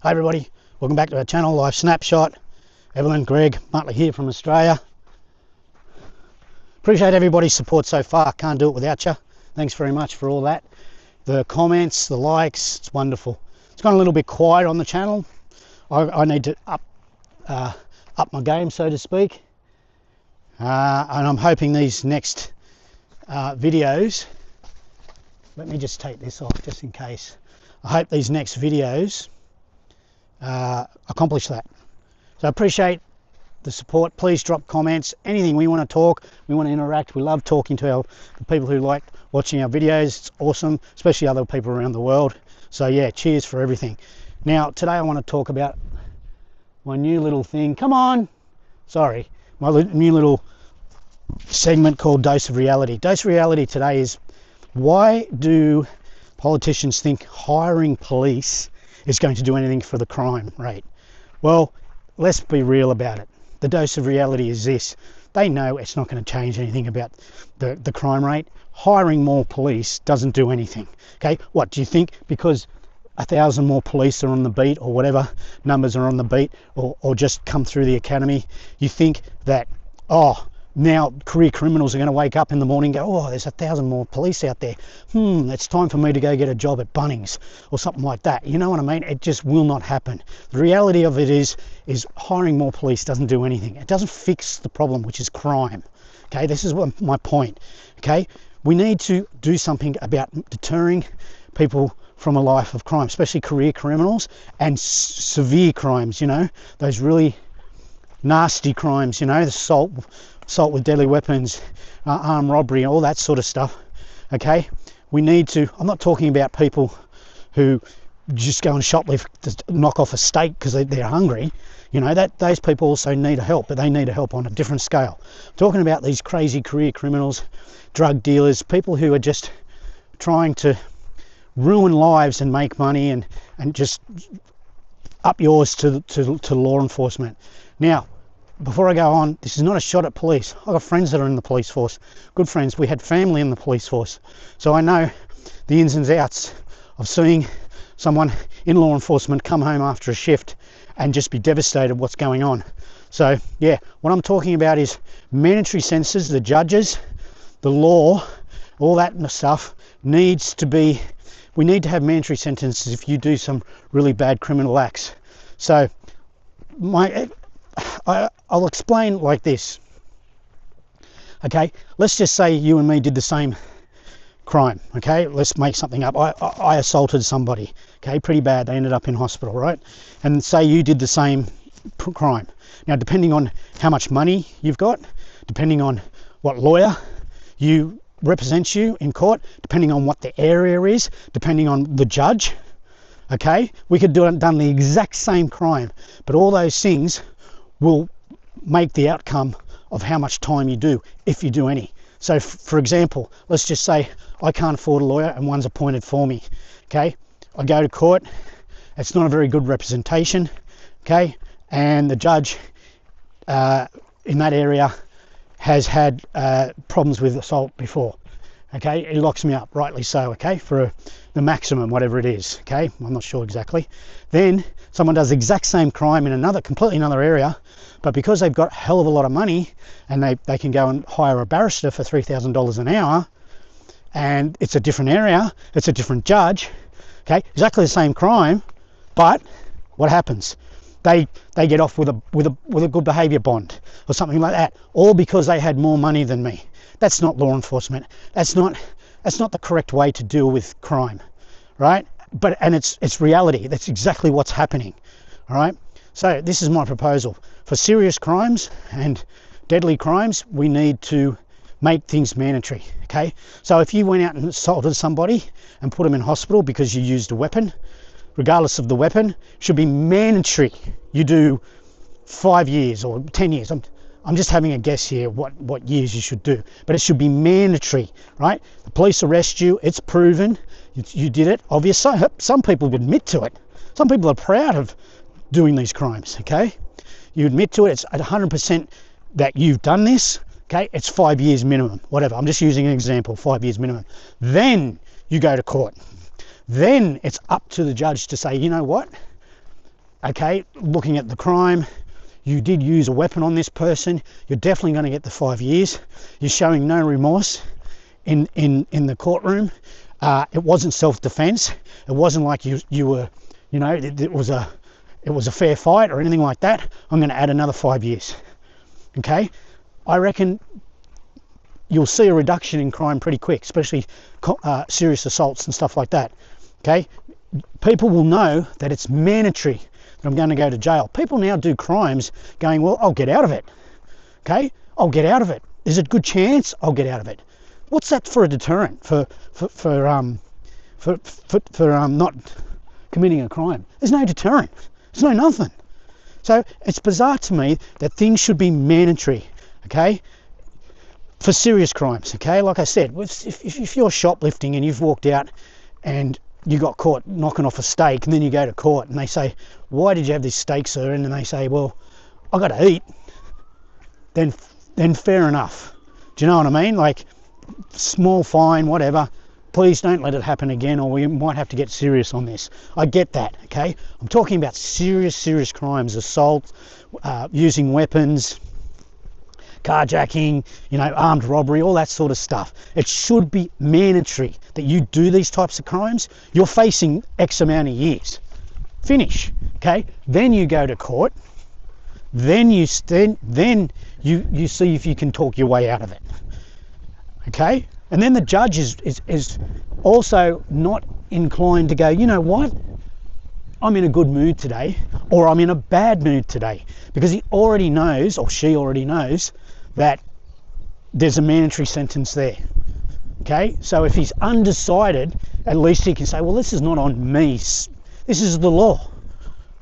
Hi everybody, welcome back to our channel, LifeSnapShot. Evelyn, Greg, Muttley here from Australia. Appreciate everybody's support so far, can't do it without you. Thanks very much for all that. The comments, the likes, it's wonderful. It's gone a little bit quiet on the channel. I need to up my game, so to speak. And I'm hoping these next videos, let me just take this off just in case. I hope these next videos accomplish that. So I appreciate the support. Please drop comments, anything. We want to talk, we want to interact. We love talking to the people who like watching our videos. It's awesome, especially other people around the world. So yeah, cheers for everything. Now today I want to talk about my new little thing. Come on, sorry, my new little segment called Dose of Reality. Dose of Reality today is, why do politicians think hiring police is going to do anything for the crime rate? Well, let's be real about it. The dose of reality is this: they know it's not going to change anything about the crime rate. Hiring more police doesn't do anything. Okay, what do you think? Because 1,000 more police are on the beat, or whatever numbers are on the beat, or just come through the academy, you think that, oh, now career criminals are going to wake up in the morning and go, oh, there's 1,000 more police out there. It's time for me to go get a job at Bunnings or something like that. You know what I mean? It just will not happen. The reality of it is hiring more police doesn't do anything. It doesn't fix the problem, which is crime. Okay, this is what my point. Okay, we need to do something about deterring people from a life of crime, especially career criminals and severe crimes, you know, those really nasty crimes, you know, the assault with deadly weapons, armed robbery, all that sort of stuff. Okay, we need to, I'm not talking about people who just go and shoplift to knock off a steak because they're hungry. You know, that those people also need help, but they need help on a different scale. I'm talking about these crazy career criminals, drug dealers, people who are just trying to ruin lives and make money and just up yours to law enforcement. Now, before I go on, this is not a shot at police. I've got friends that are in the police force, good friends. We had family in the police force, so I know the ins and outs of seeing someone in law enforcement come home after a shift and just be devastated what's going on. So yeah, what I'm talking about is mandatory sentences. The judges, the law, all that stuff needs to be, we need to have mandatory sentences if you do some really bad criminal acts. So I'll explain like this. Okay, let's just say you and me did the same crime. Okay, let's make something up. I assaulted somebody. Okay, pretty bad. They ended up in hospital, right? And say you did the same crime. Now, depending on how much money you've got, depending on what lawyer you represents you in court, depending on what the area is, depending on the judge, okay, we could done the exact same crime, but all those things will make the outcome of how much time you do, if you do any. So for example, let's just say I can't afford a lawyer and one's appointed for me. Okay, I go to court, it's not a very good representation. Okay, and the judge in that area has had problems with assault before. Okay, he locks me up, rightly so. Okay, for the maximum, whatever it is. Okay, I'm not sure exactly. Then someone does the exact same crime in another, completely another area, but because they've got a hell of a lot of money and they can go and hire a barrister for $3,000 an hour, and it's a different area, it's a different judge. Okay, exactly the same crime, but what happens? They get off with a good behaviour bond or something like that, all because they had more money than me. That's not law enforcement. That's not the correct way to deal with crime, right? And it's reality. That's exactly what's happening. All right. So this is my proposal for serious crimes and deadly crimes. We need to make things mandatory. Okay. So if you went out and assaulted somebody and put them in hospital because you used a weapon, regardless of the weapon, should be mandatory. You do 5 years or 10 years. I'm just having a guess here what years you should do, but it should be mandatory, right? The police arrest you, it's proven you did it. Obviously, some people admit to it. Some people are proud of doing these crimes. Okay, you admit to it. It's at 100% that you've done this. Okay, it's 5 years minimum, whatever. I'm just using an example, 5 years minimum. Then you go to court. Then it's up to the judge to say, you know what, okay, looking at the crime, you did use a weapon on this person, you're definitely going to get the 5 years. You're showing no remorse in the courtroom. It wasn't self-defense. It wasn't like you were, you know, it was a fair fight or anything like that. I'm going to add another 5 years. Okay, I reckon you'll see a reduction in crime pretty quick, especially serious assaults and stuff like that. Okay, people will know that it's mandatory that I'm going to go to jail. People now do crimes going, well, I'll get out of it. Okay, I'll get out of it. There's a good chance I'll get out of it. What's that for a deterrent for not committing a crime? There's no deterrent. There's no nothing. So it's bizarre to me that things should be mandatory, okay, for serious crimes, okay? Like I said, if you're shoplifting and you've walked out and you got caught knocking off a steak, and then you go to court and they say, why did you have this steak, sir? And then they say, well, I got to eat. Then fair enough. Do you know what I mean? Like, small fine, whatever. Please don't let it happen again, or we might have to get serious on this. I get that, okay? I'm talking about serious crimes, assault, using weapons, carjacking, you know, armed robbery, all that sort of stuff. It should be mandatory that you do these types of crimes. You're facing X amount of years. Finish, okay? Then you go to court. Then you see if you can talk your way out of it. Okay? And then the judge is also not inclined to go, you know what? I'm in a good mood today, or I'm in a bad mood today, because he already knows, or she already knows, that there's a mandatory sentence there. Okay? So if he's undecided, at least he can say, well, this is not on me. This is the law.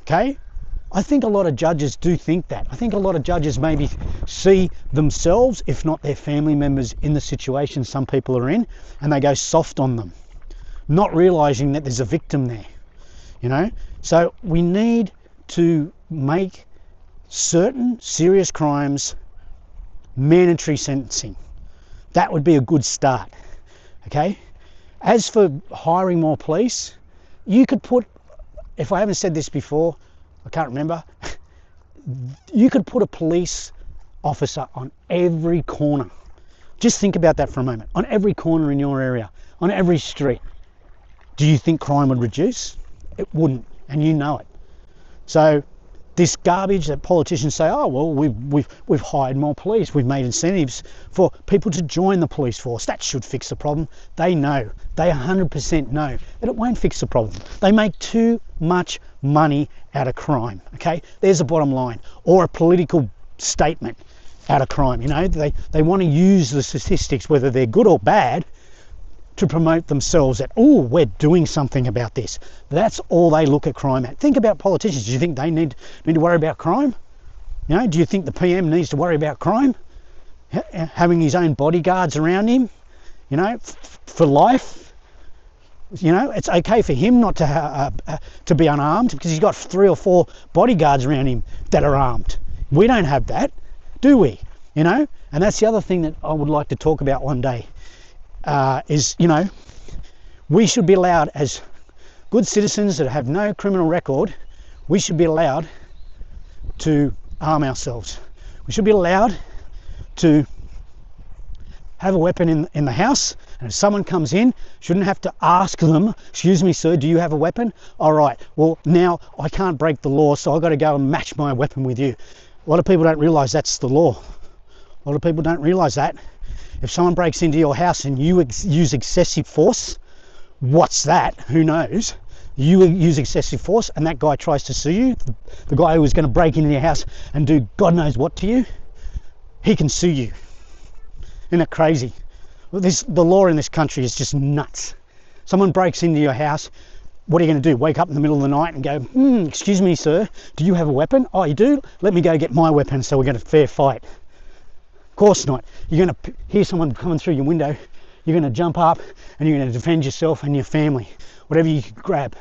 Okay? I think a lot of judges do think that. I think a lot of judges maybe see themselves, if not their family members, in the situation some people are in, and they go soft on them, not realizing that there's a victim there, you know? So we need to make certain serious crimes mandatory sentencing. That would be a good start, okay? As for hiring more police, you could put, if I haven't said this before, I can't remember, you could put a police officer on every corner. Just think about that for a moment. On every corner in your area, on every street. Do you think crime would reduce? It wouldn't, and you know it. So this garbage that politicians say, oh, well, we've hired more police, we've made incentives for people to join the police force, that should fix the problem. They know, they 100% know that it won't fix the problem. They make too much money out of crime, okay? There's a bottom line. Or a political statement out of crime, you know? They want to use the statistics, whether they're good or bad, to promote themselves that, oh, we're doing something about this. That's all they look at crime at. Think about politicians. Do you think they need to worry about crime? You know, do you think the PM needs to worry about crime? Having his own bodyguards around him, you know, for life. You know, it's okay for him not to be unarmed, because he's got 3 or 4 bodyguards around him that are armed. We don't have that, do we? You know, and that's the other thing that I would like to talk about one day. Is, you know, we should be allowed, as good citizens that have no criminal record, we should be allowed to arm ourselves. We should be allowed to have a weapon in the house, and if someone comes in, shouldn't have to ask them, excuse me, sir, do you have a weapon? All right, well, now I can't break the law, so I've got to go and match my weapon with you. A lot of people don't realise that's the law. A lot of people don't realise that. If someone breaks into your house and you use excessive force, what's that? Who knows? You use excessive force and that guy tries to sue you, the guy who was going to break into your house and do God knows what to you, he can sue you. Isn't that crazy? Well, the law in this country is just nuts. Someone breaks into your house, what are you going to do? Wake up in the middle of the night and go, excuse me, sir, do you have a weapon? Oh, you do? Let me go get my weapon so we get a fair fight. Of course not. You're going to hear someone coming through your window, you're going to jump up and you're going to defend yourself and your family, whatever you can grab.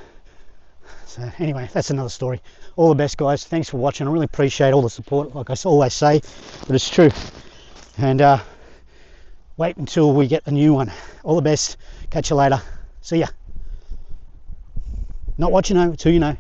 So anyway, that's another story. All the best, guys. Thanks for watching. I really appreciate all the support, like I always say, but it's true. And wait until we get the new one. All the best. Catch you later. See ya. Not what you know, it's who you know.